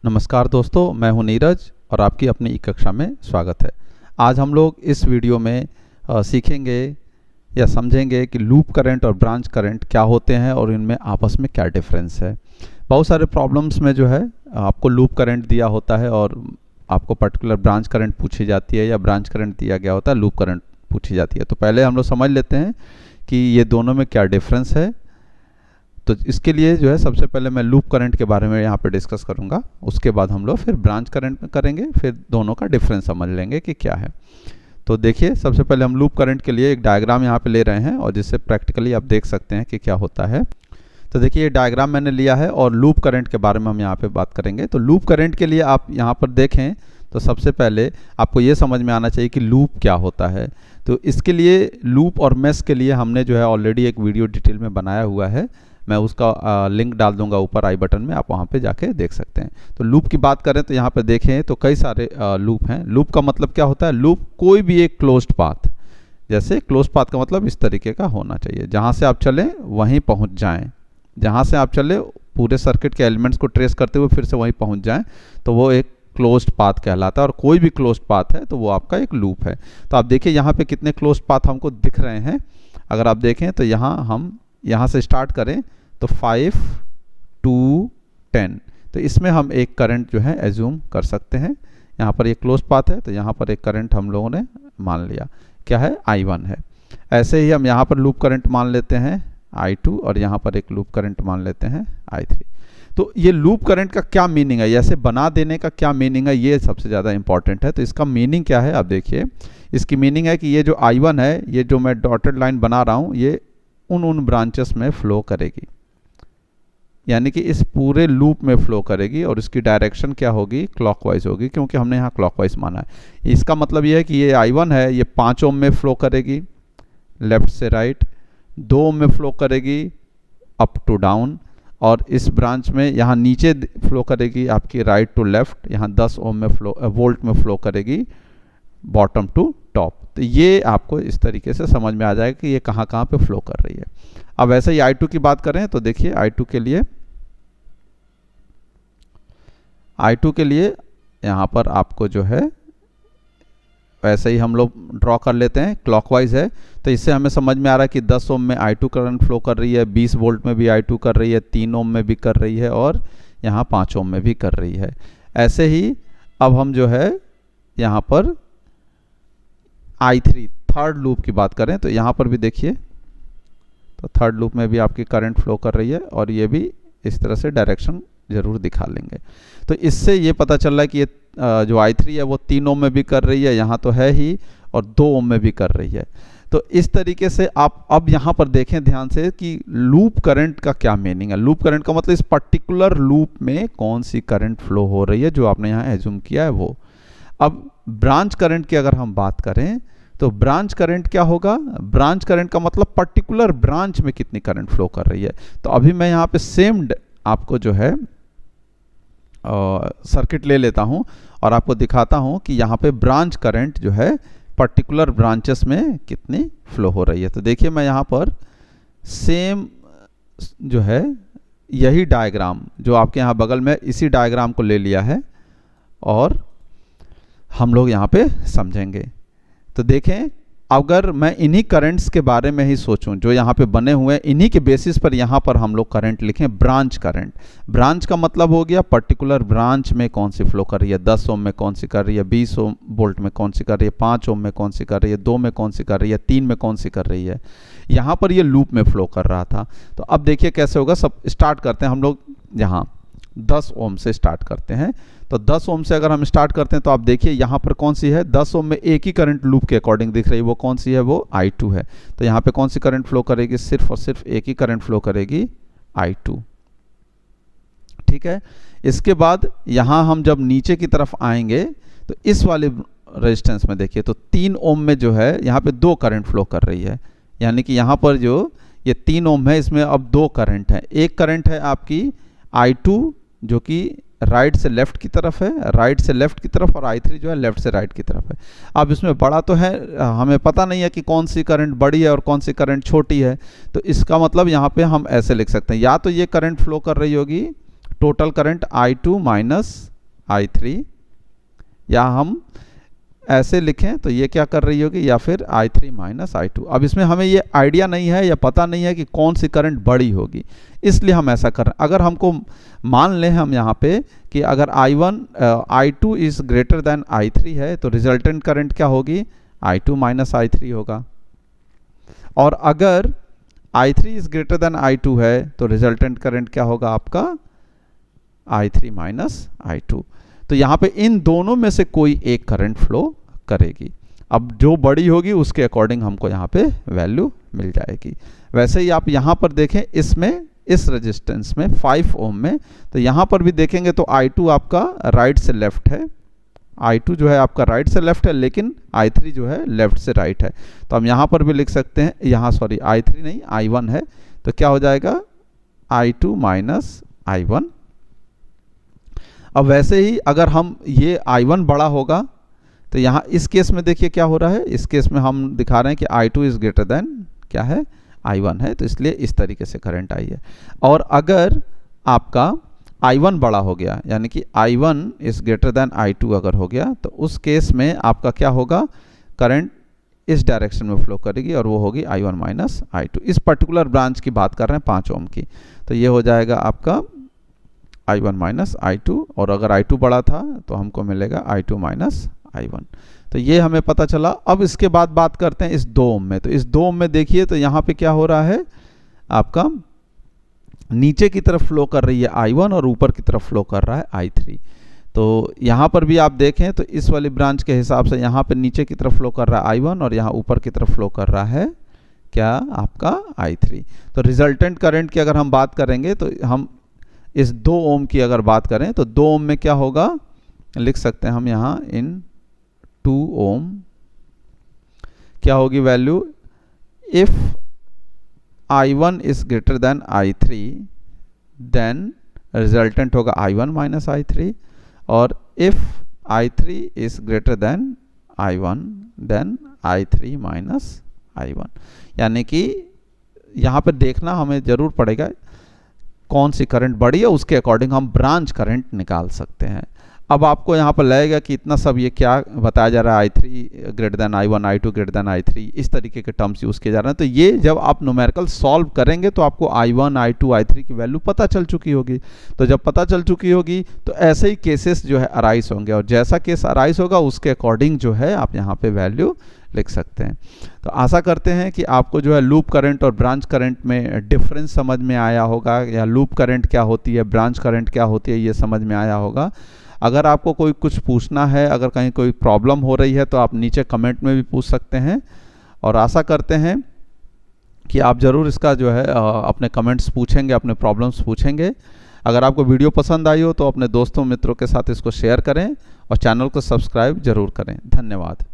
नमस्कार दोस्तों, मैं हूं नीरज और आपकी अपनी कक्षा में स्वागत है। आज हम लोग इस वीडियो में सीखेंगे या समझेंगे कि लूप करंट और ब्रांच करंट क्या होते हैं और इनमें आपस में क्या डिफरेंस है। बहुत सारे प्रॉब्लम्स में जो है आपको लूप करंट दिया होता है और आपको पर्टिकुलर ब्रांच करंट पूछी जाती है, या ब्रांच करंट दिया गया होता है, लूप करंट पूछी जाती है। तो पहले हम लोग समझ लेते हैं कि ये दोनों में क्या डिफरेंस है। तो इसके लिए जो है सबसे पहले मैं लूप करंट के बारे में यहाँ पे डिस्कस करूँगा, उसके बाद हम लोग फिर ब्रांच करंट में करेंगे, फिर दोनों का डिफरेंस समझ लेंगे कि क्या है। तो देखिए, सबसे पहले हम लूप करंट के लिए एक डायग्राम यहाँ पे ले रहे हैं और जिससे प्रैक्टिकली आप देख सकते हैं कि क्या होता है। तो देखिए, ये डायग्राम मैंने लिया है और लूप करंट के बारे में हम यहाँ पे बात करेंगे। तो लूप करंट के लिए आप यहाँ पर देखें तो सबसे पहले आपको ये समझ में आना चाहिए कि लूप क्या होता है। तो इसके लिए लूप और मेश के लिए हमने जो है ऑलरेडी एक वीडियो डिटेल में बनाया हुआ है। मैं उसका लिंक डाल दूंगा ऊपर आई बटन में, आप वहाँ पे जाके देख सकते हैं। तो लूप की बात करें तो यहाँ पे देखें तो कई सारे लूप हैं। लूप का मतलब क्या होता है? लूप कोई भी एक क्लोज्ड पाथ, जैसे क्लोज्ड पाथ का मतलब इस तरीके का होना चाहिए, जहाँ से आप चलें वहीं पहुँच जाएँ। जहाँ से आप चले पूरे सर्किट के एलिमेंट्स को ट्रेस करते हुए फिर से वहीं पहुँच जाएँ, तो वो एक क्लोज्ड पाथ कहलाता है। और कोई भी क्लोज्ड पाथ है तो वो आपका एक लूप है। तो आप देखिए यहाँ पे कितने क्लोज्ड पाथ हमको दिख रहे हैं। अगर आप देखें तो हम यहाँ से स्टार्ट करें तो 5 2 10, तो इसमें हम एक करंट जो है एज्यूम कर सकते हैं। यहाँ पर एक क्लोज पाथ है तो यहाँ पर एक करंट हम लोगों ने मान लिया, क्या है? I1 है। ऐसे ही हम यहाँ पर लूप करंट मान लेते हैं I2 और यहाँ पर एक लूप करंट मान लेते हैं I3। तो ये लूप करंट का क्या मीनिंग है, ऐसे बना देने का क्या मीनिंग है, ये सबसे ज़्यादा इंपॉर्टेंट है। तो इसका मीनिंग क्या है आप देखिए। इसकी मीनिंग है कि ये जो I1 है, ये जो मैं डॉटेड लाइन बना रहा हूँ, ये उन ब्रांचेस में फ्लो करेगी, यानी कि इस पूरे लूप में फ्लो करेगी और इसकी डायरेक्शन क्या होगी? क्लॉकवाइज होगी, क्योंकि हमने यहाँ क्लॉकवाइज माना है। इसका मतलब ये है कि ये I1 है, ये 5 ओम में फ्लो करेगी लेफ्ट से राइट, 2 ओम में फ्लो करेगी अप टू डाउन, और इस ब्रांच में यहाँ नीचे फ्लो करेगी आपकी राइट टू लेफ्ट, यहाँ 10 ओम में वोल्ट में फ्लो करेगी बॉटम टू टॉप। तो ये आपको इस तरीके से समझ में आ जाएगा कि ये कहाँ कहाँ पे फ्लो कर रही है। अब ऐसे ही I2 की बात करें तो देखिए, I2 के लिए यहाँ पर आपको जो है वैसे ही हम लोग ड्रॉ कर लेते हैं, क्लॉकवाइज है। तो इससे हमें समझ में आ रहा है कि 10 ओम में I2 करंट फ्लो कर रही है, 20 वोल्ट में भी I2 कर रही है, 3 ओम में भी कर रही है और यहाँ 5 ओम में भी कर रही है। ऐसे ही अब हम जो है यहाँ पर I3 थर्ड लूप की बात करें तो यहाँ पर भी देखिए, तो थर्ड लूप में भी आपकी करंट फ्लो कर रही है और ये भी इस तरह से डायरेक्शन जरूर दिखा लेंगे। तो इससे ये पता चल रहा है कि ये जो I3 है वो 3 ओम में भी कर रही है, यहाँ तो है ही, और 2 ओम में भी कर रही है। तो इस तरीके से आप अब यहाँ पर देखें ध्यान से कि लूप करंट का क्या मीनिंग है। लूप करंट का मतलब इस पर्टिकुलर लूप में कौन सी करंट फ्लो हो रही है, जो आपने यहाँ एज्यूम किया है वो। अब ब्रांच करंट की अगर हम बात करें तो ब्रांच करंट क्या होगा? ब्रांच करंट का मतलब पर्टिकुलर ब्रांच में कितनी करंट फ्लो कर रही है। तो अभी मैं यहाँ पे सेम आपको जो है सर्किट ले लेता हूँ और आपको दिखाता हूँ कि यहाँ पे ब्रांच करंट जो है पर्टिकुलर ब्रांचेस में कितनी फ्लो हो रही है। तो देखिए, मैं यहाँ पर सेम जो है यही डायग्राम जो आपके यहाँ बगल में, इसी डायग्राम को ले लिया है और हम लोग यहाँ पे समझेंगे। तो देखें, अगर मैं इन्हीं करंट्स के बारे में ही सोचूं जो यहाँ पे बने हुए हैं, इन्हीं के बेसिस पर यहाँ पर हम लोग करंट लिखें ब्रांच करंट। ब्रांच का मतलब हो गया पर्टिकुलर ब्रांच में कौन सी फ्लो कर रही है, 10 ओम में कौन सी कर रही है, 20 ओम वोल्ट में कौन सी कर रही है, 5 ओम में कौन सी कर रही है, 2 में कौन सी कर रही है, 3 में कौन सी कर रही है। यहाँ पर ये लूप में फ्लो कर रहा था। तो अब देखिए कैसे होगा। सब स्टार्ट करते हैं हम लोग, यहाँ 10 ओम से स्टार्ट करते हैं। तो 10 ओम से अगर हम स्टार्ट करते हैं तो आप देखिए यहाँ पर कौन सी है, 10 ओम में एक ही करंट लूप के अकॉर्डिंग दिख रही है, वो कौन सी है? वो I2 है। तो यहाँ पे कौन सी करंट फ्लो करेगी? सिर्फ और सिर्फ एक ही करंट फ्लो करेगी, I2। ठीक है। इसके बाद यहाँ हम जब नीचे की तरफ आएंगे तो इस वाले रेजिस्टेंस में देखिए, तो 3 ओम में जो है यहाँ पे 2 करंट फ्लो कर रही है, यानी कि यहाँ पर जो ये 3 ओम है इसमें अब 2 करंट है। एक करंट है आपकी I2 जो कि राइट से लेफ्ट की तरफ है, राइट से लेफ्ट की तरफ, और I3 जो है लेफ्ट से राइट की तरफ है। अब इसमें बड़ा तो है, हमें पता नहीं है कि कौन सी करंट बड़ी है और कौन सी करंट छोटी है। तो इसका मतलब यहाँ पे हम ऐसे लिख सकते हैं, या तो ये करंट फ्लो कर रही होगी total current I2 minus I3, या हम ऐसे लिखें तो ये क्या कर रही होगी, या फिर I3 माइनस I2। अब इसमें हमें ये आइडिया नहीं है या पता नहीं है कि कौन सी करंट बड़ी होगी, इसलिए हम ऐसा कर रहे हैं। अगर हमको मान लें हम यहाँ पे कि अगर I2 is greater than I3 है तो रिजल्टेंट करंट क्या होगी, I2 माइनस I3 होगा। और अगर I3 is greater than I2 है तो रिजल्टेंट करंट क्या होगा आपका, I3 माइनस I2। तो यहाँ पे इन दोनों में से कोई एक करंट फ्लो करेगी। अब जो बड़ी होगी उसके अकॉर्डिंग हमको यहाँ पे वैल्यू मिल जाएगी। वैसे ही आप यहाँ पर देखें, इसमें इस रेजिस्टेंस में 5 ओम में, तो यहाँ पर भी देखेंगे तो I2 आपका राइट से लेफ्ट है, I2 जो है आपका राइट से लेफ्ट है, लेकिन I3 जो है लेफ्ट से राइट है। तो हम यहाँ पर भी लिख सकते हैं, यहाँ सॉरी I3 नहीं I1 है, तो क्या हो जाएगा I2 माइनस I1। अब वैसे ही अगर हम ये I1 बड़ा होगा तो यहाँ इस केस में देखिए क्या हो रहा है, इस केस में हम दिखा रहे हैं कि I2 इज़ ग्रेटर देन क्या है, I1 है, तो इसलिए इस तरीके से करंट आई है। और अगर आपका I1 बड़ा हो गया, यानी कि I1 is greater than I2 अगर हो गया, तो उस केस में आपका क्या होगा, करंट इस डायरेक्शन में फ्लो करेगी और वो होगी I1 माइनस I2। इस पर्टिकुलर ब्रांच की बात कर रहे हैं 5 ओम की, तो ये हो जाएगा आपका I1 माइनस I2, और अगर I2 बड़ा था तो हमको मिलेगा I2 माइनस I1। तो ये हमें पता चला। अब इसके बाद बात करते हैं इस 2 ओम में। तो इस 2 ओम में देखिए तो यहाँ पे क्या हो रहा है, आपका नीचे की तरफ फ्लो कर रही है I1 और ऊपर की तरफ फ्लो कर रहा है I3। तो यहाँ पर भी आप देखें तो इस वाली ब्रांच के हिसाब से यहाँ पे नीचे की तरफ फ्लो कर रहा है I1 और यहाँ ऊपर की तरफ फ्लो कर रहा है क्या, आपका I3। तो रिजल्टेंट करंट की अगर हम बात करेंगे तो हम इस 2 ओम की अगर बात करें तो 2 ओम में क्या होगा, लिख सकते हैं हम यहाँ इन 2 ओम क्या होगी value, if I1 is greater than I3 then resultant होगा I1 माइनस I3, और if I3 is greater than I1 then I3 minus I1। यानी कि यहाँ पर देखना हमें ज़रूर पड़ेगा कौन सी करंट बड़ी है, उसके अकॉर्डिंग हम ब्रांच करंट निकाल सकते हैं। अब आपको यहाँ पर लगेगा कि इतना सब ये क्या बताया जा रहा है, I3 greater than I1, I2 greater than I3, इस तरीके के टर्म्स यूज़ किए जा रहे हैं। तो ये जब आप न्यूमेरिकल सॉल्व करेंगे तो आपको I1, I2, I3 की वैल्यू पता चल चुकी होगी। तो जब पता चल चुकी होगी तो ऐसे ही केसेस जो है अराइज होंगे, और जैसा केस अराइज होगा उसके अकॉर्डिंग जो है आप यहाँ पे वैल्यू लिख सकते हैं। तो आशा करते हैं कि आपको जो है लूप करंट और ब्रांच करंट में डिफरेंस समझ में आया होगा, या लूप करंट क्या होती है, ब्रांच करंट क्या होती है, ये समझ में आया होगा। अगर आपको कोई कुछ पूछना है, अगर कहीं कोई प्रॉब्लम हो रही है तो आप नीचे कमेंट में भी पूछ सकते हैं, और आशा करते हैं कि आप ज़रूर इसका जो है अपने कमेंट्स पूछेंगे, अपने प्रॉब्लम्स पूछेंगे। अगर आपको वीडियो पसंद आई हो तो अपने दोस्तों मित्रों के साथ इसको शेयर करें और चैनल को सब्सक्राइब ज़रूर करें। धन्यवाद।